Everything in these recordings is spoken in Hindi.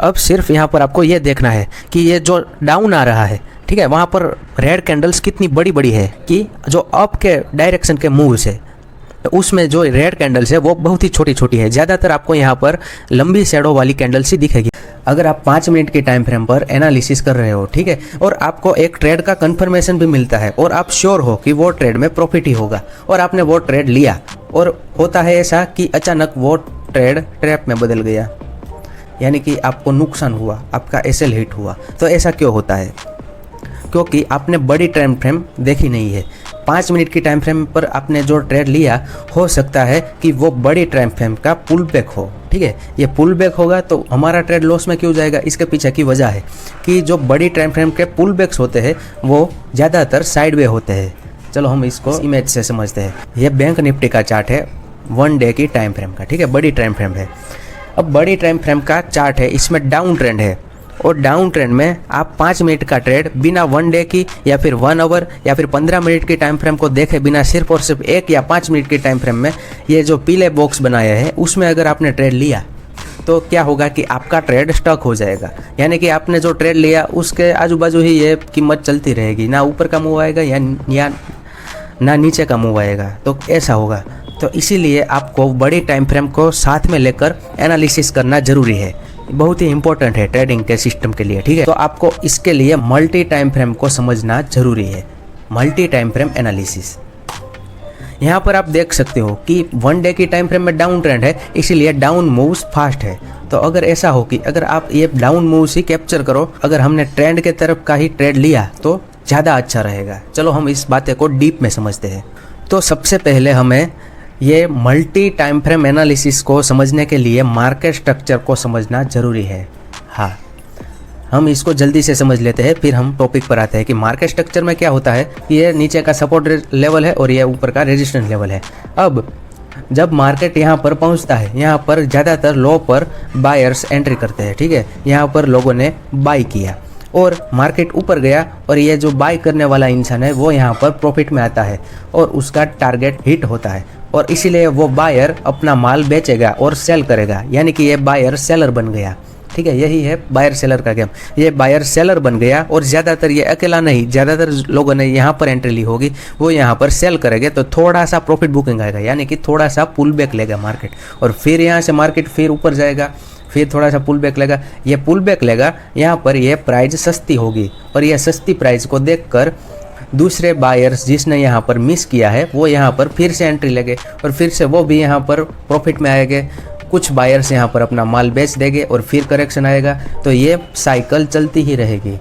अब सिर्फ यहाँ पर आपको ये देखना है कि ये जो डाउन आ रहा है, ठीक है, वहाँ पर रेड कैंडल्स कितनी बड़ी बड़ी है कि जो अप के डायरेक्शन के मूव से, तो उसमें जो रेड कैंडल्स है वो बहुत ही छोटी छोटी है। ज़्यादातर आपको यहाँ पर लंबी शैडो वाली कैंडल्स ही दिखेगी। अगर आप 5 मिनट के टाइम फ्रेम पर एनालिसिस कर रहे हो, ठीक है, और आपको एक ट्रेड का कंफर्मेशन भी मिलता है और आप श्योर हो कि वो ट्रेड में प्रॉफिट ही होगा और आपने वो ट्रेड लिया, और होता है ऐसा कि अचानक वो ट्रेड ट्रैप में बदल गया, यानी कि आपको नुकसान हुआ, आपका एसएल हिट हुआ। तो ऐसा क्यों होता है? क्योंकि आपने बड़ी टाइम फ्रेम देखी नहीं है। 5 मिनट की टाइम फ्रेम पर आपने जो ट्रेड लिया, हो सकता है कि वो बड़ी टाइम फ्रेम का पुल बैक हो, ठीक है। ये पुल बैक होगा तो हमारा ट्रेड लॉस में क्यों जाएगा? इसके पीछे की वजह है कि जो बड़ी टाइम फ्रेम के पुल बैक्स होते हैं वो ज़्यादातर साइड वे होते हैं। चलो हम इसको इमेज से समझते हैं। ये बैंक निफ्टी का चार्ट है 1 डे की टाइम फ्रेम का, ठीक है, बड़ी टाइम फ्रेम है। अब बड़ी टाइम फ्रेम का चार्ट है, इसमें डाउन ट्रेंड है, और डाउन ट्रेंड में आप 5 मिनट का ट्रेड बिना 1 डे की या फिर 1 आवर या फिर 15 मिनट की टाइम फ्रेम को देखे बिना सिर्फ और सिर्फ 1 या 5 मिनट की टाइम फ्रेम में ये जो पीले बॉक्स बनाया है उसमें अगर आपने ट्रेड लिया तो क्या होगा कि आपका ट्रेड स्टक हो जाएगा। यानी कि आपने जो ट्रेड लिया उसके आजू बाजू ही ये कीमत चलती रहेगी, ना ऊपर का मूव आएगा या ना नीचे का मूव आएगा, तो ऐसा होगा। तो इसीलिए आपको बड़ी टाइम फ्रेम को साथ में लेकर एनालिसिस करना ज़रूरी है, बहुत ही इंपॉर्टेंट है ट्रेडिंग के सिस्टम के लिए, ठीक है। तो आपको इसके लिए मल्टी टाइम फ्रेम को समझना जरूरी है, मल्टी टाइम फ्रेम एनालिसिस। यहाँ पर आप देख सकते हो कि 1 डे की टाइम फ्रेम में डाउन ट्रेंड है, इसीलिए डाउन मूव्स फास्ट है। तो अगर ऐसा हो कि अगर आप ये डाउन मूव्स ही कैप्चर करो, अगर हमने ट्रेंड के तरफ का ही ट्रेड लिया तो ज़्यादा अच्छा रहेगा। चलो हम इस बातें को डीप में समझते हैं। तो सबसे पहले हमें ये मल्टी टाइम फ्रेम एनालिसिस को समझने के लिए मार्केट स्ट्रक्चर को समझना ज़रूरी है। हाँ, हम इसको जल्दी से समझ लेते हैं, फिर हम टॉपिक पर आते हैं कि मार्केट स्ट्रक्चर में क्या होता है। ये नीचे का सपोर्ट लेवल है और ये ऊपर का रेजिस्टेंस लेवल है। अब जब मार्केट यहाँ पर पहुँचता है, यहाँ पर ज़्यादातर लो पर बायर्स एंट्री करते हैं, ठीक है। यहाँ पर लोगों ने बाई किया और मार्केट ऊपर गया और ये जो बाई करने वाला इंसान है वो यहाँ पर प्रॉफिट में आता है और उसका टारगेट हिट होता है, और इसीलिए वो बायर अपना माल बेचेगा और सेल करेगा, यानी कि ये बायर सेलर बन गया, ठीक है। यही है बायर सेलर का गेम। ये बायर सेलर बन गया और ज़्यादातर ये अकेला नहीं, ज़्यादातर लोगों ने यहाँ पर एंट्री ली होगी, वो यहाँ पर सेल करेंगे तो थोड़ा सा प्रॉफिट बुकिंग आएगा, यानी कि थोड़ा सा पुल बैक लेगा मार्केट, और फिर यहाँ से मार्केट फिर ऊपर जाएगा, फिर थोड़ा सा पुल बैक लेगा। ये पुल बैक लेगा, यहाँ पर ये प्राइस सस्ती होगी और ये सस्ती प्राइस को देखकर दूसरे बायर्स जिसने यहाँ पर मिस किया है वो यहाँ पर फिर से एंट्री लेंगे और फिर से वो भी यहाँ पर प्रॉफिट में आएंगे। कुछ बायर्स यहाँ पर अपना माल बेच देंगे और फिर करेक्शन आएगा, तो ये साइकिल चलती ही रहेगी,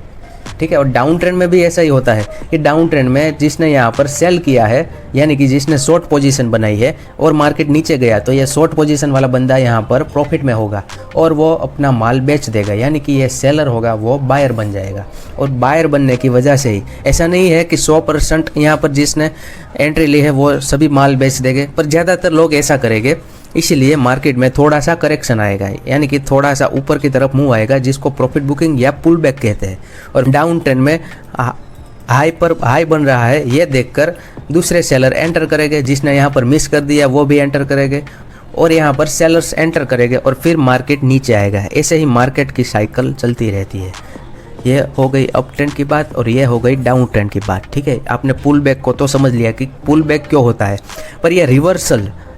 ठीक है। और डाउन ट्रेंड में भी ऐसा ही होता है कि डाउन ट्रेंड में जिसने यहाँ पर सेल किया है, यानी कि जिसने शॉर्ट पोजीशन बनाई है और मार्केट नीचे गया, तो ये शॉर्ट पोजीशन वाला बंदा यहाँ पर प्रॉफिट में होगा और वो अपना माल बेच देगा, यानी कि ये सेलर होगा, वो बायर बन जाएगा। और बायर बनने की वजह से ही, ऐसा नहीं है कि 100% यहाँ पर जिसने एंट्री ली है वो सभी माल बेच देंगे, पर ज़्यादातर लोग ऐसा करेंगे, इसीलिए मार्केट में थोड़ा सा करेक्शन आएगा, यानी कि थोड़ा सा ऊपर की तरफ मूव आएगा, जिसको प्रॉफिट बुकिंग या पुल बैक कहते हैं। और डाउन ट्रेंड में हाई बन रहा है, ये देखकर दूसरे सेलर एंटर करेंगे, जिसने यहाँ पर मिस कर दिया वो भी एंटर करेंगे और यहाँ पर सेलर्स एंटर करेंगे और फिर मार्केट नीचे आएगा। ऐसे ही मार्केट की साइकिल चलती रहती है। ये हो गई अप ट्रेंड की बात और ये हो गई डाउन ट्रेंड की बात, ठीक है। आपने पुल बैक को तो समझ लिया कि पुल बैक क्यों होता है, पर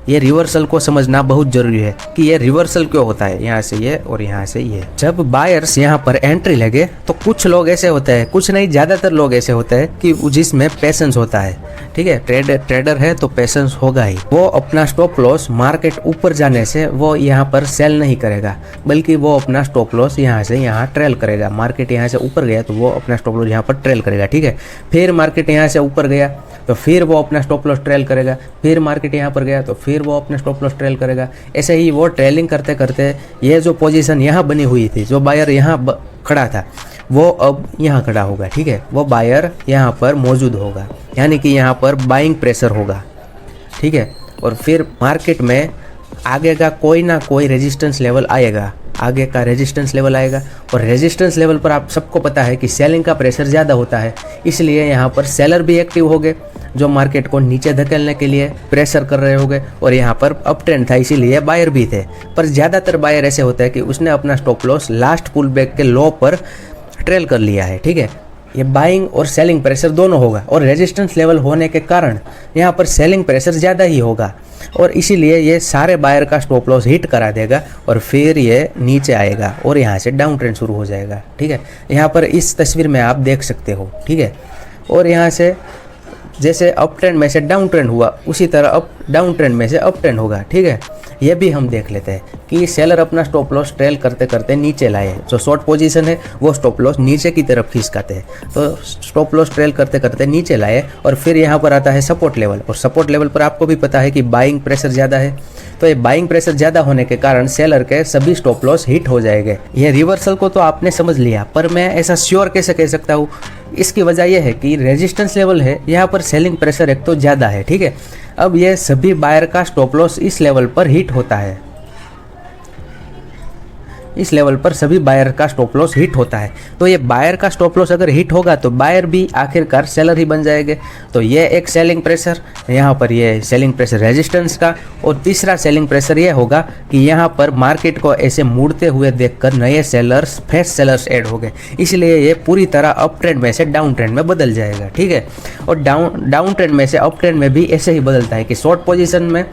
ये रिवर्सल को समझना बहुत जरूरी है कि ये रिवर्सल क्यों होता है, यहाँ से ये और यहाँ से ये। जब बायर्स यहाँ पर एंट्री लगे तो कुछ लोग ऐसे होते हैं, कुछ नहीं ज़्यादातर लोग ऐसे होते हैं कि जिसमें पेशेंस होता है, ठीक है। ट्रेडर है तो पेशेंस होगा ही। वो अपना स्टॉप लॉस मार्केट ऊपर जाने से वो यहाँ पर सेल नहीं करेगा, बल्कि वो अपना स्टॉप लॉस यहाँ से यहाँ ट्रेल करेगा। मार्केट यहाँ से ऊपर गया तो वो अपना स्टॉप लॉस यहाँ पर ट्रेल करेगा, ठीक है। फिर मार्केट यहाँ से ऊपर गया तो फिर वो अपना स्टॉप लॉस ट्रेल करेगा, फिर मार्केट यहाँ पर गया तो फिर वो अपना स्टॉप लॉस ट्रेल करेगा। ऐसे ही वो ट्रेलिंग करते करते ये जो पोजीशन यहाँ बनी हुई थी, जो बायर यहाँ खड़ा था, वो अब यहाँ खड़ा होगा, ठीक है। वो बायर यहाँ पर मौजूद होगा, यानी कि यहाँ पर बाइंग प्रेशर होगा, ठीक है। और फिर मार्केट में आगे का कोई ना कोई रेजिस्टेंस लेवल आएगा, आगे का रेजिस्टेंस लेवल आएगा, और रेजिस्टेंस लेवल पर आप सबको पता है कि सेलिंग का प्रेशर ज़्यादा होता है, इसलिए यहाँ पर सेलर भी एक्टिव हो गए। जो मार्केट को नीचे धकेलने के लिए प्रेशर कर रहे होंगे, और यहाँ पर अप ट्रेंड था इसीलिए बायर भी थे। पर ज़्यादातर बायर ऐसे होता है कि उसने अपना stop loss last pull back के लो पर ट्रेल कर लिया है, ठीक है। ये बाइंग और सेलिंग प्रेशर दोनों होगा, और रेजिस्टेंस लेवल होने के कारण यहाँ पर सेलिंग प्रेशर ज़्यादा ही होगा, और इसीलिए ये सारे बायर का स्टॉप लॉस हिट करा देगा और फिर ये नीचे आएगा और यहाँ से डाउन ट्रेंड शुरू हो जाएगा, ठीक है। यहाँ पर इस तस्वीर में आप देख सकते हो, ठीक है। और यहाँ से जैसे अप ट्रेंड में से डाउन ट्रेंड हुआ, उसी तरह डाउन ट्रेंड में से अप ट्रेंड होगा, ठीक है। ये भी हम देख लेते हैं कि सेलर अपना स्टॉप लॉस ट्रेल करते करते नीचे लाए, जो शॉर्ट पोजीशन है वो स्टॉप लॉस नीचे की तरफ खिसकाते हैं, तो स्टॉप लॉस ट्रेल करते करते नीचे लाए, और फिर यहाँ पर आता है सपोर्ट लेवल, और सपोर्ट लेवल पर आपको भी पता है कि बाइंग प्रेशर ज़्यादा है, तो ये बाइंग प्रेशर ज़्यादा होने के कारण सेलर के सभी स्टॉप लॉस हिट हो जाएंगे। ये रिवर्सल को तो आपने समझ लिया, पर मैं ऐसा श्योर कैसे कह सकता हूँ? इसकी वजह यह है कि रेजिस्टेंस लेवल है यहाँ पर, सेलिंग प्रेशर एक तो ज़्यादा है, ठीक है। अब ये सभी बायर का स्टॉप लॉस इस लेवल पर हिट होता है, इस लेवल पर सभी बायर का स्टॉप लॉस हिट होता है। तो ये बायर का स्टॉप लॉस अगर हिट होगा तो बायर भी आखिरकार सेलर ही बन जाएंगे। तो ये एक सेलिंग प्रेशर, यहाँ पर ये सेलिंग प्रेशर रेजिस्टेंस का, और तीसरा सेलिंग प्रेशर ये होगा कि यहाँ पर मार्केट को ऐसे मुड़ते हुए देखकर नए सेलर्स, फ्रेश सेलर्स ऐड हो गए, इसलिए ये पूरी तरह अप ट्रेंड में से डाउन ट्रेंड में बदल जाएगा, ठीक है। और डाउन ट्रेंड में से अप ट्रेंड में भी ऐसे ही बदलता है कि शॉर्ट पोजीशन में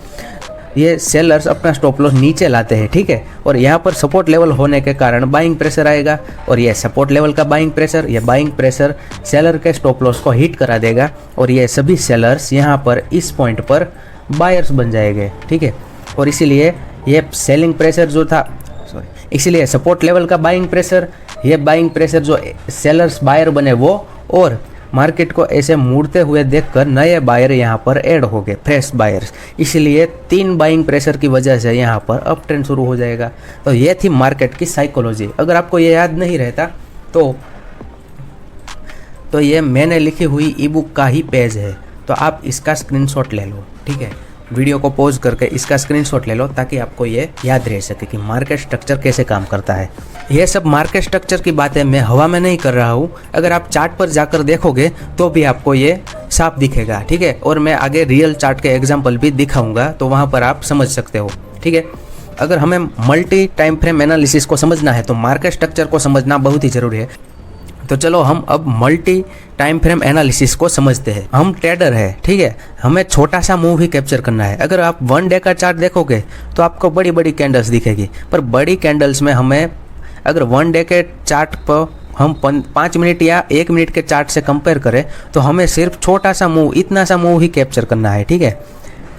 ये सेलर्स अपना स्टॉप लॉस नीचे लाते हैं, ठीक है। और यहाँ पर सपोर्ट लेवल होने के कारण बाइंग प्रेशर आएगा, और ये सपोर्ट लेवल का बाइंग प्रेशर, ये बाइंग प्रेशर सेलर के स्टॉप लॉस को हिट करा देगा, और ये सभी सेलर्स यहाँ पर इस पॉइंट पर बायर्स बन जाएंगे, ठीक है। और इसीलिए ये सेलिंग प्रेशर जो था, इसीलिए सपोर्ट लेवल का बाइंग प्रेशर, ये बाइंग प्रेशर जो सेलर्स बायर बने वो, और मार्केट को ऐसे मुड़ते हुए देखकर नए बायर यहाँ पर ऐड हो गए, फ्रेश बायर्स, इसलिए 3 बाइंग प्रेशर की वजह से यहाँ पर अप ट्रेंड शुरू हो जाएगा। तो ये थी मार्केट की साइकोलॉजी। अगर आपको ये याद नहीं रहता तो ये मैंने लिखी हुई ई बुक का ही पेज है, तो आप इसका स्क्रीनशॉट ले लो, ठीक है। वीडियो को पॉज करके इसका स्क्रीनशॉट ले लो ताकि आपको ये याद रह सके कि मार्केट स्ट्रक्चर कैसे काम करता है। ये सब मार्केट स्ट्रक्चर की बातें मैं हवा में नहीं कर रहा हूँ, अगर आप चार्ट पर जाकर देखोगे तो भी आपको ये साफ दिखेगा, ठीक है। और मैं आगे रियल चार्ट के एग्जाम्पल भी दिखाऊंगा, तो वहाँ पर आप समझ सकते हो, ठीक है। अगर हमें मल्टी टाइम फ्रेम एनालिसिस को समझना है तो मार्केट स्ट्रक्चर को समझना बहुत ही ज़रूरी है। तो चलो हम अब मल्टी टाइम फ्रेम एनालिसिस को समझते हैं। हम ट्रेडर है, ठीक है, हमें छोटा सा मूव ही कैप्चर करना है। अगर आप 1 डे का चार्ट देखोगे तो आपको बड़ी बड़ी कैंडल्स दिखेगी, पर बड़ी कैंडल्स में हमें अगर 1 डे के चार्ट पर हम 5 मिनट या 1 मिनट के चार्ट से कंपेयर करें तो हमें सिर्फ छोटा सा मूव, इतना सा मूव ही कैप्चर करना है, ठीक है,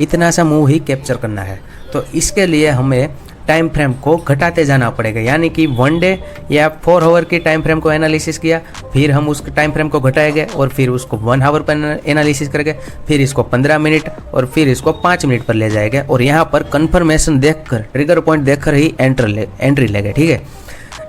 इतना सा मूव ही कैप्चर करना है। तो इसके लिए हमें टाइम फ्रेम को घटाते जाना पड़ेगा, यानी कि 1 डे या 4 आवर की टाइम फ्रेम को एनालिसिस किया, फिर हम उस टाइम फ्रेम को घटाएंगे और फिर उसको 1 आवर पर एनालिसिस करेंगे, फिर इसको 15 मिनट और फिर इसको 5 मिनट पर ले जाएंगे, और यहाँ पर कन्फर्मेशन देखकर, ट्रिगर पॉइंट देखकर ही एंट्री लेंगे, ठीक है।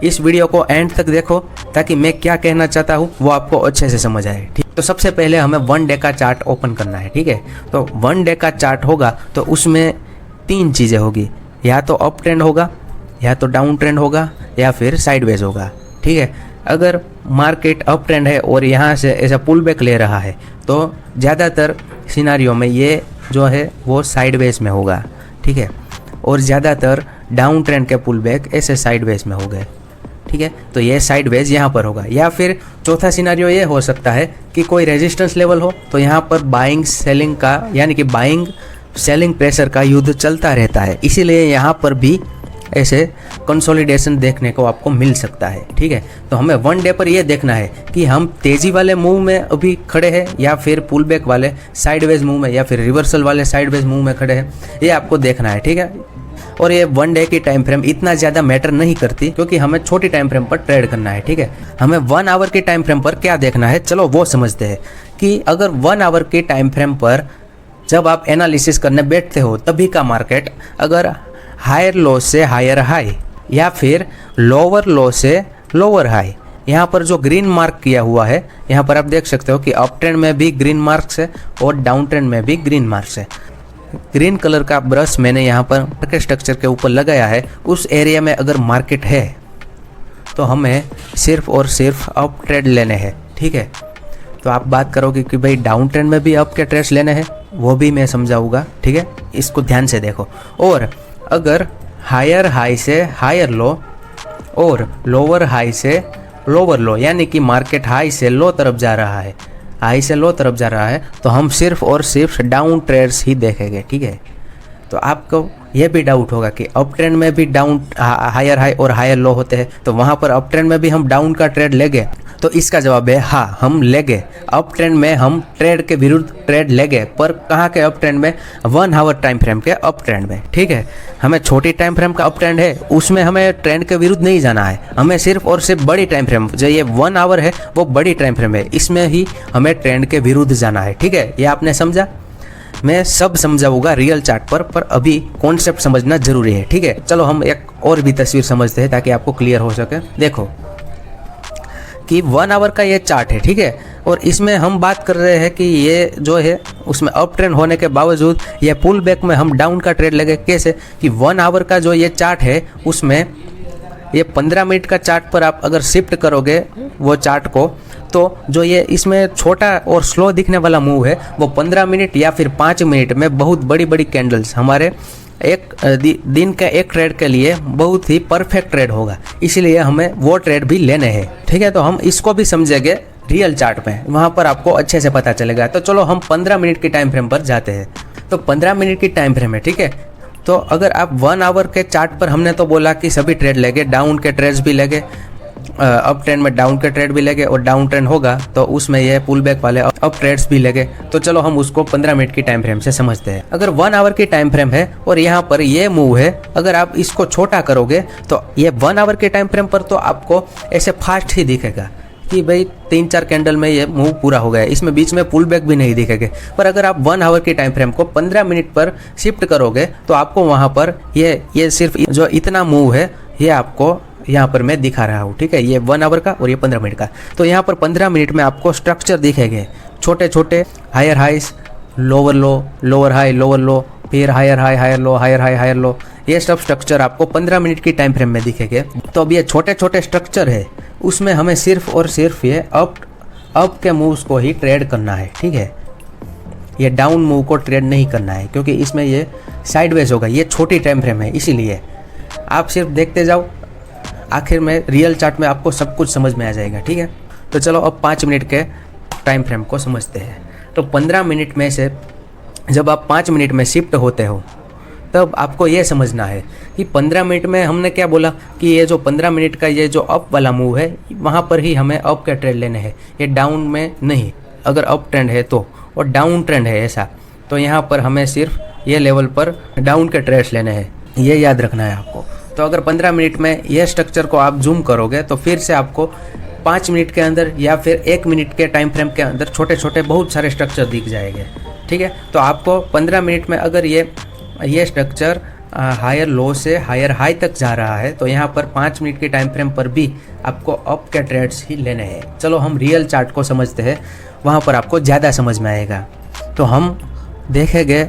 इस वीडियो को एंड तक देखो ताकि मैं क्या कहना चाहता हूँ वो आपको अच्छे से समझ आए, ठीक। तो सबसे पहले हमें 1 डे का चार्ट ओपन करना है, ठीक है। तो 1 डे का चार्ट होगा तो उसमें 3 चीज़ें होगी, या तो अप ट्रेंड होगा, या तो डाउन ट्रेंड होगा, या फिर साइडवेज होगा, ठीक है। अगर मार्केट अप ट्रेंड है और यहाँ से ऐसा पुल बैक ले रहा है तो ज़्यादातर सिनारियों में ये जो है वो साइडवेज में होगा, ठीक है, और ज़्यादातर डाउन ट्रेंड के पुल बैक ऐसे साइडवेज में हो गए, ठीक है। तो ये साइडवेज यहाँ पर होगा। या फिर चौथा सिनारियो ये हो सकता है कि कोई रेजिस्टेंस लेवल हो, तो यहाँ पर बाइंग सेलिंग का, यानी कि बाइंग सेलिंग प्रेशर का युद्ध चलता रहता है, इसीलिए यहाँ पर भी ऐसे कंसोलिडेशन देखने को आपको मिल सकता है, ठीक है। तो हमें 1 डे पर यह देखना है कि हम तेज़ी वाले मूव में अभी खड़े हैं या फिर पुल बैक वाले साइडवेज मूव में या फिर रिवर्सल वाले साइडवेज मूव में खड़े हैं, ये आपको देखना है, ठीक है। और ये 1 डे की टाइम फ्रेम इतना ज़्यादा मैटर नहीं करती क्योंकि हमें छोटी टाइम फ्रेम पर ट्रेड करना है, ठीक है। हमें 1 आवर की टाइम फ्रेम पर क्या देखना है, चलो वो समझते हैं कि अगर 1 आवर की टाइम फ्रेम पर जब आप एनालिसिस करने बैठते हो तभी का मार्केट अगर हायर लो से हायर हाई या फिर लोअर लो से लोअर हाई, यहाँ पर जो ग्रीन मार्क किया हुआ है, यहाँ पर आप देख सकते हो कि अप ट्रेंड में भी ग्रीन मार्क्स है और डाउन ट्रेंड में भी ग्रीन मार्क्स है। ग्रीन कलर का ब्रश मैंने यहाँ पर मार्केट स्ट्रक्चर के ऊपर लगाया है, उस एरिया में अगर मार्केट है तो हमें सिर्फ और सिर्फ अप ट्रेंड लेने हैं, ठीक है। तो आप बात करोगे कि भाई डाउन ट्रेंड में भी अप के ट्रेड्स लेने हैं, वो भी मैं समझाऊंगा, ठीक है, इसको ध्यान से देखो। और अगर हायर हाई से हायर लो और लोअर हाई से लोअर लो, यानी कि मार्केट हाई से लो तरफ जा रहा है, हाई से लो तरफ जा रहा है, तो हम सिर्फ और सिर्फ डाउन ट्रेड्स ही देखेंगे, ठीक है। तो आपको यह भी डाउट होगा कि अप ट्रेंड में भी डाउन हायर हाई और हायर लो होते हैं, तो वहाँ पर अप ट्रेंड में भी हम डाउन का ट्रेड लेंगे। तो इसका जवाब है हाँ, हम लेंगे। अप ट्रेंड में हम ट्रेड के विरुद्ध ट्रेड लेंगे, पर कहाँ के अप ट्रेंड में? 1 आवर टाइम फ्रेम के अप ट्रेंड में, ठीक है। हमें छोटी टाइम फ्रेम का अप ट्रेंड है, उसमें हमें ट्रेंड के विरुद्ध नहीं जाना है, हमें सिर्फ और सिर्फ बड़ी टाइम फ्रेम, जो ये 1 आवर है वो बड़ी टाइम फ्रेम है, इसमें ही हमें ट्रेंड के विरुद्ध जाना है, ठीक है। ये आपने समझा? मैं सब समझाऊंगा रियल चार्ट पर अभी कॉन्सेप्ट समझना जरूरी है, ठीक है। चलो हम एक और भी तस्वीर समझते हैं ताकि आपको क्लियर हो सके। देखो कि 1 आवर का ये चार्ट है, ठीक है, और इसमें हम बात कर रहे हैं कि ये जो है उसमें अप ट्रेंड होने के बावजूद ये पुल बैक में हम डाउन का ट्रेड लगे। कैसे कि 1 आवर का जो ये चार्ट है उसमें ये 15 मिनट का चार्ट पर आप अगर शिफ्ट करोगे वो चार्ट को, तो जो ये इसमें छोटा और स्लो दिखने वाला मूव है वो 15 मिनट या फिर 5 मिनट में बहुत बड़ी बड़ी कैंडल्स हमारे एक दिन का एक ट्रेड के लिए बहुत ही परफेक्ट ट्रेड होगा, इसीलिए हमें वो ट्रेड भी लेने हैं, ठीक है। तो हम इसको भी समझेंगे रियल चार्ट में, वहाँ पर आपको अच्छे से पता चलेगा। तो चलो हम 15 मिनट की टाइम फ्रेम पर जाते हैं। तो 15 मिनट की टाइम फ्रेम है, ठीक है। तो अगर आप 1 आवर के चार्ट पर, हमने तो बोला कि सभी ट्रेड लेंगे, डाउन के ट्रेड्स भी लेंगे, अप ट्रेंड में डाउन के ट्रेड भी लेंगे, और डाउन ट्रेंड होगा तो उसमें ये पुल बैक वाले अप ट्रेड्स भी लेंगे। तो चलो हम उसको 15 miनट की टाइम फ्रेम से समझते हैं। अगर 1 आवर की टाइम फ्रेम है और यहाँ पर ये मूव है, अगर आप इसको छोटा करोगे तो ये 1 आवर के टाइम फ्रेम पर तो आपको ऐसे फास्ट ही दिखेगा कि भाई 3-4 कैंडल में ये मूव पूरा हो गया, इसमें बीच में पुल बैक भी नहीं दिखेगा। पर अगर आप 1 आवर की टाइम फ्रेम को 15 मिनट पर शिफ्ट करोगे तो आपको वहाँ पर ये सिर्फ जो इतना मूव है ये आपको यहाँ पर मैं दिखा रहा हूँ, ठीक है। ये 1 आवर का और ये 15 मिनट का। तो यहाँ पर 15 मिनट में आपको स्ट्रक्चर दिखेंगे, छोटे छोटे higher highs, lower low, lower high, lower low, फिर higher high, higher low, higher high, higher low, ये सब स्ट्रक्चर आपको 15 मिनट की टाइम फ्रेम में दिखेंगे। तो अब ये छोटे छोटे स्ट्रक्चर है, उसमें हमें सिर्फ और सिर्फ ये अप के मूव्स को ही ट्रेड करना है, ठीक है। ये डाउन मूव को ट्रेड नहीं करना है, क्योंकि इसमें ये साइडवेज होगा, ये छोटी टाइम फ्रेम है, इसीलिए आप सिर्फ देखते जाओ, आखिर में रियल चार्ट में आपको सब कुछ समझ में आ जाएगा, ठीक है। तो चलो अब 5 मिनट के टाइम फ्रेम को समझते हैं। तो 15 मिनट में से जब आप 5 मिनट में शिफ्ट होते हो तब आपको ये समझना है कि 15 मिनट में हमने क्या बोला कि ये जो 15 मिनट का ये जो अप वाला मूव है, वहाँ पर ही हमें अप के ट्रेड लेने हैं, ये डाउन में नहीं। अगर अप ट्रेंड है तो, और डाउन ट्रेंड है ऐसा, तो यहाँ पर हमें सिर्फ ये लेवल पर डाउन के ट्रेड्स लेने हैं, ये याद रखना है आपको। तो अगर 15 मिनट में ये स्ट्रक्चर को आप जूम करोगे तो फिर से आपको 5 मिनट के अंदर या फिर 1 मिनट के टाइम फ्रेम के अंदर छोटे छोटे बहुत सारे स्ट्रक्चर दिख जाएंगे, ठीक है। तो आपको 15 मिनट में अगर ये स्ट्रक्चर हायर लो से हायर हाई तक जा रहा है, तो यहाँ पर 5 मिनट की टाइम फ्रेम पर भी आपको अप के ट्रेड्स ही लेने हैं। चलो हम रियल चार्ट को समझते हैं, वहाँ पर आपको ज़्यादा समझ में आएगा। तो हम देखेंगे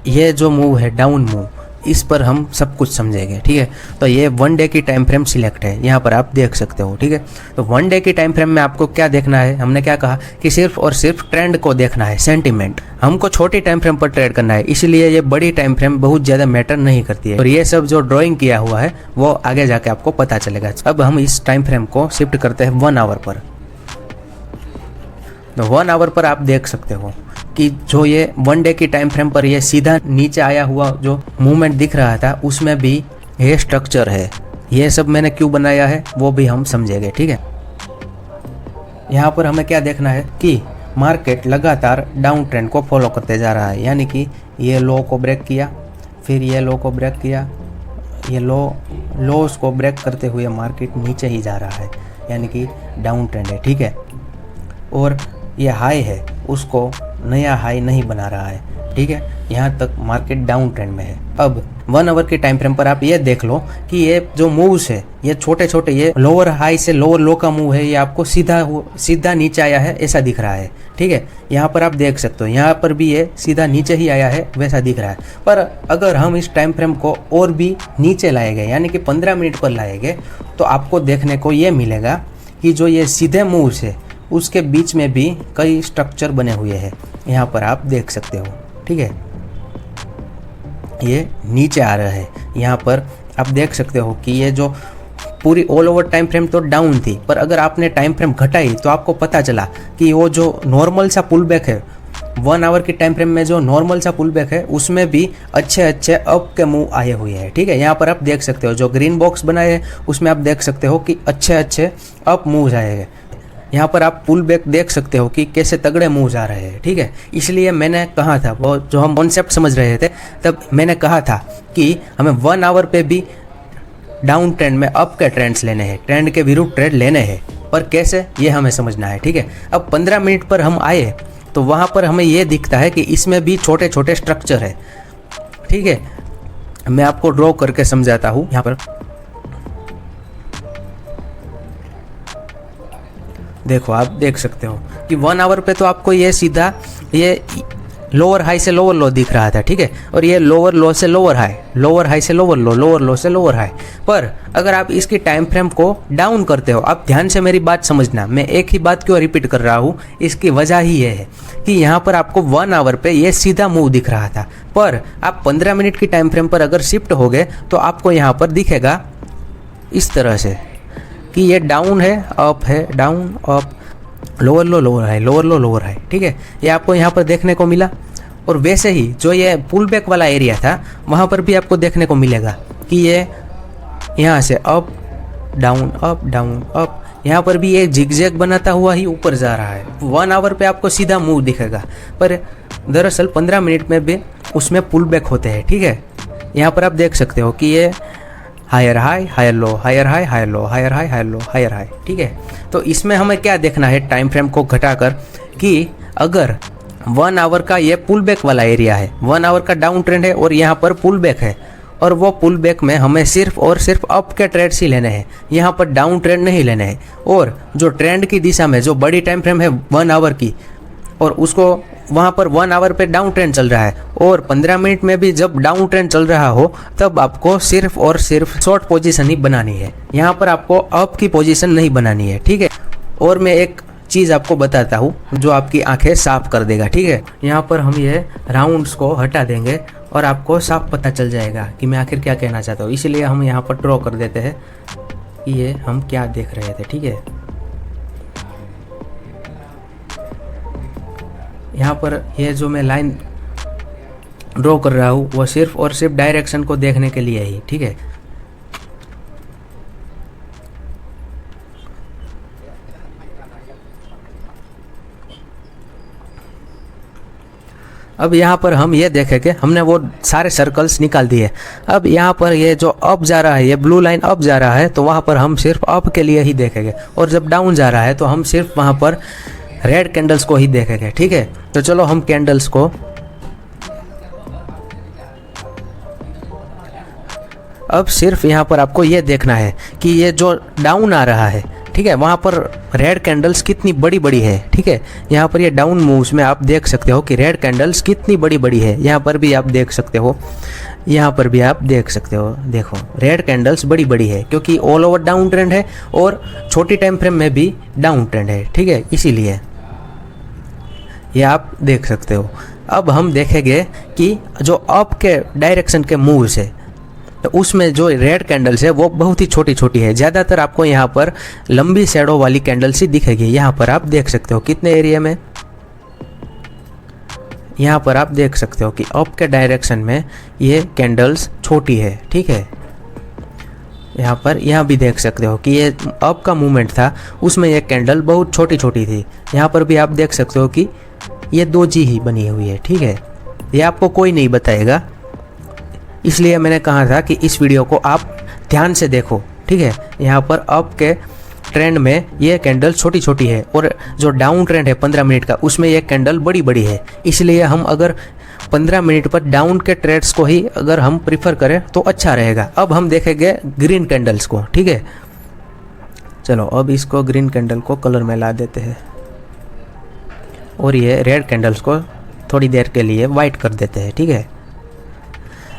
ये जो मूव है डाउन मूव, इस पर हम सब कुछ समझेंगे, ठीक है। तो ये 1 डे की टाइम फ्रेम सिलेक्ट है, यहाँ पर आप देख सकते हो, ठीक है। तो 1 डे की टाइम फ्रेम में आपको क्या देखना है, हमने क्या कहा कि सिर्फ और सिर्फ ट्रेंड को देखना है, सेंटीमेंट। हमको छोटी टाइम फ्रेम पर ट्रेड करना है, इसलिए ये बड़ी टाइम फ्रेम बहुत ज़्यादा मैटर नहीं करती है। और ये सब जो ड्राइंग किया हुआ है वो आगे जाके आपको पता चलेगा। अब हम इस टाइम फ्रेम को शिफ्ट करते हैं 1 आवर पर। तो 1 आवर पर आप देख सकते हो कि जो ये 1 डे की टाइम फ्रेम पर ये सीधा नीचे आया हुआ जो मूवमेंट दिख रहा था, उसमें भी ये स्ट्रक्चर है। ये सब मैंने क्यों बनाया है वो भी हम समझेंगे, ठीक है। यहाँ पर हमें क्या देखना है कि मार्केट लगातार डाउन ट्रेंड को फॉलो करते जा रहा है, यानी कि ये लो को ब्रेक किया, फिर ये लो को ब्रेक किया, ये लोस को ब्रेक करते हुए मार्केट नीचे ही जा रहा है, यानी कि डाउन ट्रेंड है, ठीक है। और ये हाई है, उसको नया हाई नहीं बना रहा है, ठीक है। यहाँ तक मार्केट डाउन ट्रेंड में है। अब 1 आवर के टाइम फ्रेम पर आप ये देख लो कि ये जो मूव्स है, ये छोटे छोटे, ये लोअर हाई से लोअर लो का मूव है, ये आपको सीधा नीचे आया है ऐसा दिख रहा है, ठीक है। यहाँ पर आप देख सकते हो, यहाँ पर भी ये सीधा नीचे ही आया है वैसा दिख रहा है। पर अगर हम इस टाइम फ्रेम को और भी नीचे लाएंगे, यानी कि 15 मिनट पर लाएंगे, तो आपको देखने को ये मिलेगा कि जो ये सीधे मूव्स है उसके बीच में भी कई स्ट्रक्चर बने हुए हैं, यहाँ पर आप देख सकते हो। ठीक है, ये नीचे आ रहा है। यहाँ पर आप देख सकते हो कि ये जो पूरी ऑल ओवर टाइम फ्रेम तो डाउन थी, पर अगर आपने टाइम फ्रेम घटाई तो आपको पता चला कि वो जो नॉर्मल सा पुल बैक है 1 आवर की टाइम फ्रेम में, जो नॉर्मल सा पुल बैक है उसमें भी अच्छे अच्छे अप के मूव आए हुए हैं। ठीक है, यहाँ पर आप देख सकते हो जो ग्रीन बॉक्स बनाए हैं उसमें आप देख सकते हो कि अच्छे अच्छे अप मूव्स आए हैं। यहाँ पर आप पुल बैक देख सकते हो कि कैसे तगड़े मूव्स आ रहे हैं। ठीक है, इसलिए मैंने कहा था, वो जो हम कॉन्सेप्ट समझ रहे थे तब मैंने कहा था कि हमें 1 आवर पे भी डाउन ट्रेंड में अप के ट्रेंड्स लेने हैं, ट्रेंड के विरुद्ध ट्रेंड लेने हैं, पर कैसे ये हमें समझना है। ठीक है, अब 15 मिनट पर हम आए तो वहाँ पर हमें ये दिखता है कि इसमें भी छोटे छोटे स्ट्रक्चर है। ठीक है, मैं आपको ड्रॉ करके समझाता हूँ। यहाँ पर देखो, आप देख सकते हो कि 1 आवर पे तो आपको ये सीधा ये लोअर हाई से लोअर लो दिख रहा था। ठीक है, और ये लोअर लो से लोअर हाई, लोअर हाई से लोअर लो, लोअर लो से लोअर हाई। पर अगर आप इसकी टाइम फ्रेम को डाउन करते हो, आप ध्यान से मेरी बात समझना, मैं एक ही बात क्यों रिपीट कर रहा हूँ, इसकी वजह ही ये है कि यहाँ पर आपको 1 आवर पे ये सीधा मूव दिख रहा था, पर आप 15 मिनट की टाइम फ्रेम पर अगर शिफ्ट हो गए तो आपको यहाँ पर दिखेगा इस तरह से कि ये डाउन है, अप है, down up, lower low lower high, lower low lower high. ठीक है, ये आपको यहाँ पर देखने को मिला। और वैसे ही जो ये पुल बैक वाला एरिया था वहाँ पर भी आपको देखने को मिलेगा कि ये यहाँ से up down up down up, यहाँ पर भी ये जिगजैग बनाता हुआ ही ऊपर जा रहा है। 1 आवर पे आपको सीधा मूव दिखेगा, पर दरअसल 15 मिनट में भी उसमें पुल बैक होते हैं। ठीक है, यहाँ पर आप देख सकते हो कि ये higher high higher low, higher high higher low, higher high higher low, higher high. ठीक है, तो इसमें हमें क्या देखना है टाइम फ्रेम को घटाकर कि अगर 1 आवर का ये पुल बैक वाला एरिया है, 1 आवर का डाउन ट्रेंड है और यहाँ पर पुल बैक है, और वो पुल बैक में हमें सिर्फ और सिर्फ अप के ट्रेंड्स ही लेने हैं, यहाँ पर डाउन ट्रेंड नहीं लेने हैं। और जो ट्रेंड की दिशा में जो बड़ी टाइम फ्रेम है 1 आवर की, और उसको वहाँ पर 1 आवर पे डाउन ट्रेंड चल रहा है, और 15 मिनट में भी जब डाउन ट्रेंड चल रहा हो तब आपको सिर्फ और सिर्फ शॉर्ट पोजीशन ही बनानी है, यहाँ पर आपको अप की पोजीशन नहीं बनानी है। ठीक है, और मैं एक चीज़ आपको बताता हूँ जो आपकी आंखें साफ कर देगा। ठीक है, यहाँ पर हम ये राउंड्स को हटा देंगे और आपको साफ पता चल जाएगा कि मैं आखिर क्या कहना चाहता हूँ। इसलिए हम यहाँ पर ड्रॉ कर देते हैं कि ये हम क्या देख रहे थे। ठीक है, यहाँ पर ये जो मैं लाइन ड्रॉ कर रहा हूँ वो सिर्फ और सिर्फ डायरेक्शन को देखने के लिए ही। ठीक है, अब यहाँ पर हम ये देखेंगे, हमने वो सारे सर्कल्स निकाल दिए। अब यहाँ पर ये जो अप जा रहा है, ये ब्लू लाइन अप जा रहा है, तो वहाँ पर हम सिर्फ अप के लिए ही देखेंगे, और जब डाउन जा रहा है तो हम सिर्फ वहाँ पर रेड कैंडल्स को ही देखेंगे। ठीक है, तो चलो हम कैंडल्स को अब सिर्फ यहाँ पर आपको ये देखना है कि ये जो डाउन आ रहा है, ठीक है, वहाँ पर रेड कैंडल्स कितनी बड़ी बड़ी है। ठीक है, यहाँ पर ये डाउन मूव्स में आप देख सकते हो कि रेड कैंडल्स कितनी बड़ी बड़ी है। यहाँ पर भी आप देख सकते हो, यहाँ पर भी आप देख सकते हो, देखो रेड कैंडल्स बड़ी बड़ी है क्योंकि ऑल ओवर डाउन ट्रेंड है और छोटी टाइम फ्रेम में भी डाउन ट्रेंड है। ठीक है, इसीलिए ये आप देख सकते हो। अब हम देखेंगे कि जो अप के डायरेक्शन के मूव्स है तो उसमें जो रेड कैंडल्स है वो बहुत ही छोटी छोटी है। ज़्यादातर आपको यहाँ पर लंबी शैडो वाली कैंडल्स ही दिखेगी। यहाँ पर आप देख सकते हो कितने एरिया में, यहाँ पर आप देख सकते हो कि अप के डायरेक्शन में ये कैंडल्स छोटी है। ठीक है, यहाँ भी देख सकते हो कि ये अप का मूवमेंट था, उसमें ये कैंडल बहुत छोटी छोटी थी। यहाँ पर भी आप देख सकते हो कि ये 2G ही बनी हुई है। ठीक है, ये आपको कोई नहीं बताएगा, इसलिए मैंने कहा था कि इस वीडियो को आप ध्यान से देखो। ठीक है, यहाँ पर अप के ट्रेंड में ये कैंडल छोटी छोटी है और जो डाउन ट्रेंड है 15 मिनट का उसमें ये कैंडल बड़ी बड़ी है। इसलिए हम अगर 15 मिनट पर डाउन के ट्रेड्स को ही अगर हम प्रीफर करें तो अच्छा रहेगा। अब हम देखेंगे ग्रीन कैंडल्स को। ठीक है, चलो अब इसको ग्रीन कैंडल को कलर में ला देते हैं और ये रेड कैंडल्स को थोड़ी देर के लिए वाइट कर देते हैं। ठीक है,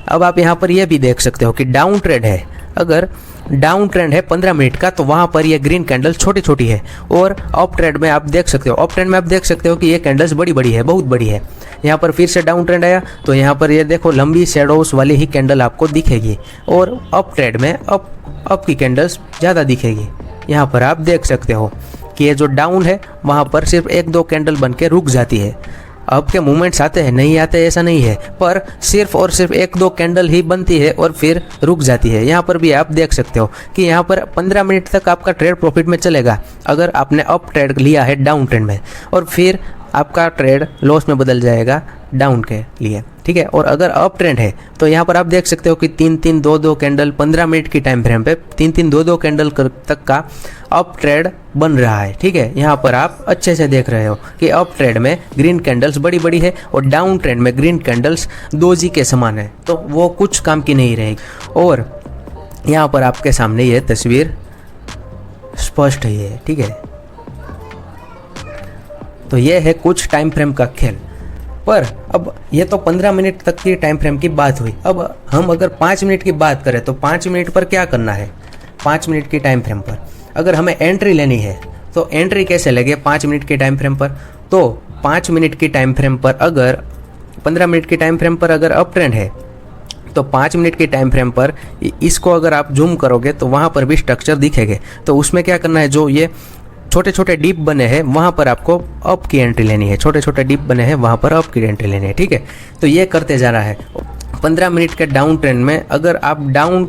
अब आप यहाँ पर ये भी देख सकते हो कि डाउन ट्रेंड है। अगर डाउन ट्रेंड है 15 मिनट का, तो वहाँ पर ये ग्रीन कैंडल छोटी छोटी है। और अप ट्रेंड में आप देख सकते हो, अप ट्रेंड में आप देख सकते हो कि ये कैंडल्स बड़ी बड़ी है, बहुत बड़ी है। यहाँ पर फिर से डाउन ट्रेंड आया तो यहाँ पर ये देखो लंबी शेडोज वाली ही कैंडल आपको दिखेगी। और अप ट्रेंड में अप की कैंडल्स ज़्यादा दिखेगी। यहाँ पर आप देख सकते हो कि ये जो डाउन है वहाँ पर सिर्फ 1-2 कैंडल बन के रुक जाती है। अप के मूवमेंट्स आते हैं, नहीं आते ऐसा नहीं है, पर सिर्फ और सिर्फ 1-2 कैंडल ही बनती है और फिर रुक जाती है। यहाँ पर भी आप देख सकते हो कि यहाँ पर 15 मिनट तक आपका ट्रेड प्रॉफिट में चलेगा अगर आपने अप ट्रेड लिया है डाउन ट्रेंड में, और फिर आपका ट्रेड लॉस में बदल जाएगा डाउन के लिए, ठीक है। और अगर अप ट्रेंड है तो यहाँ पर आप देख सकते हो कि 3-3, 2-2 कैंडल 15 मिनट की टाइम फ्रेम पे 3-3, 2-2 कैंडल तक का अप ट्रेड बन रहा है, ठीक है। यहाँ पर आप अच्छे से देख रहे हो कि अप ट्रेंड में ग्रीन कैंडल्स बड़ी बड़ी है और डाउन ट्रेंड में ग्रीन कैंडल्स दोजी के समान है, तो वो कुछ काम की नहीं रहेगी। और यहाँ पर आपके सामने ये तस्वीर स्पष्ट है, ठीक है। तो ये है कुछ टाइम फ्रेम का खेल। पर अब ये तो 15 मिनट तक की टाइम फ्रेम की बात हुई। अब हम अगर 5 मिनट की बात करें तो 5 मिनट पर क्या करना है। 5 मिनट की टाइम फ्रेम पर अगर हमें एंट्री लेनी है तो एंट्री कैसे लगे 5 मिनट की टाइम फ्रेम पर। तो 5 मिनट की टाइम फ्रेम पर अगर 15 मिनट की टाइम फ्रेम पर अगर अप ट्रेंड है तो 5 मिनट की टाइम फ्रेम पर इसको अगर आप जूम करोगे तो वहाँ पर भी स्ट्रक्चर दिखेंगे। तो उसमें क्या करना है, जो ये छोटे छोटे डीप बने हैं वहाँ पर आपको अप की एंट्री लेनी है, छोटे छोटे डीप बने हैं वहाँ पर अप की एंट्री लेनी है, ठीक है। तो ये करते जा रहा है। 15 मिनट के डाउन ट्रेंड में अगर आप डाउन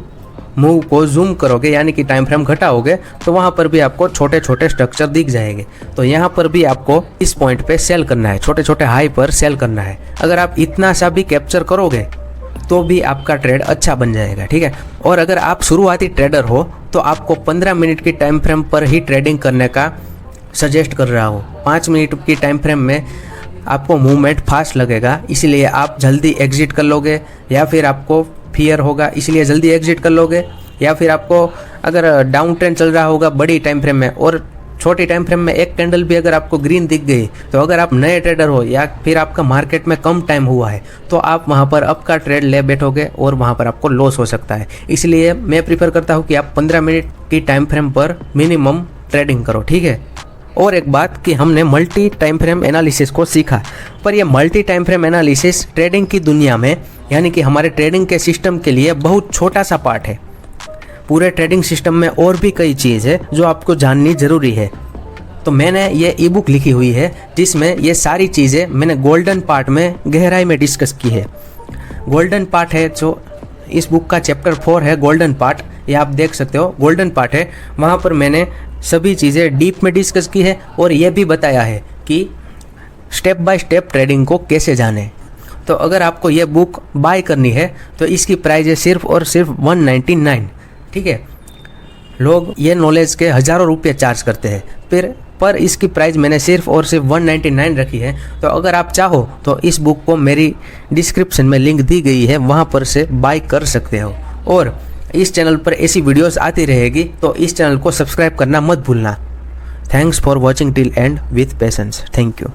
मूव को जूम करोगे यानी कि टाइम फ्रेम घटाओगे तो वहाँ पर भी आपको छोटे छोटे स्ट्रक्चर दिख जाएंगे। तो यहाँ पर भी आपको इस पॉइंट पे सेल करना है, छोटे छोटे हाई पर सेल करना है। अगर आप इतना सा भी कैप्चर करोगे तो भी आपका ट्रेड अच्छा बन जाएगा, ठीक है। और अगर आप शुरुआती ट्रेडर हो तो आपको 15 मिनट की टाइम फ्रेम पर ही ट्रेडिंग करने का सजेस्ट कर रहा हूँ। 5 मिनट की टाइम फ्रेम में आपको मूवमेंट फास्ट लगेगा, इसलिए आप जल्दी एग्जिट कर लोगे, या फिर आपको फियर होगा इसलिए जल्दी एग्जिट कर लोगे, या फिर आपको अगर डाउन ट्रेंड चल रहा होगा बड़ी टाइम फ्रेम में और छोटी टाइम फ्रेम में एक कैंडल भी अगर आपको ग्रीन दिख गई तो अगर आप नए ट्रेडर हो या फिर आपका मार्केट में कम टाइम हुआ है तो आप वहां पर अप का ट्रेड ले बैठोगे और वहां पर आपको लॉस हो सकता है। इसलिए मैं प्रीफर करता हूं कि आप 15 मिनट की टाइम फ्रेम पर मिनिमम ट्रेडिंग करो, ठीक है। और एक बात कि हमने मल्टी टाइम फ्रेम एनालिसिस को सीखा, पर यह multi time frame analysis trading की दुनिया में यानी कि हमारे ट्रेडिंग के सिस्टम के लिए बहुत छोटा सा पार्ट है। पूरे ट्रेडिंग सिस्टम में और भी कई चीज़ है जो आपको जाननी ज़रूरी है। तो मैंने ये ई बुक लिखी हुई है जिसमें ये सारी चीज़ें मैंने गोल्डन पार्ट में गहराई में डिस्कस की है। गोल्डन पार्ट है जो इस बुक का चैप्टर 4 है, गोल्डन पार्ट, ये आप देख सकते हो गोल्डन पार्ट है। वहाँ पर मैंने सभी चीज़ें डीप में डिस्कस की है और ये भी बताया है कि स्टेप बाय स्टेप ट्रेडिंग को कैसे जाने। तो अगर आपको ये बुक बाय करनी है तो इसकी प्राइस है सिर्फ और सिर्फ 199, ठीक है। लोग ये नॉलेज के हज़ारों रुपये चार्ज करते हैं, पर इसकी प्राइस मैंने सिर्फ और सिर्फ 199 रखी है। तो अगर आप चाहो तो इस बुक को मेरी डिस्क्रिप्शन में लिंक दी गई है, वहाँ पर से बाय कर सकते हो। और इस चैनल पर ऐसी वीडियोस आती रहेगी तो इस चैनल को सब्सक्राइब करना मत भूलना। Thanks for watching till and with patience. Thank you.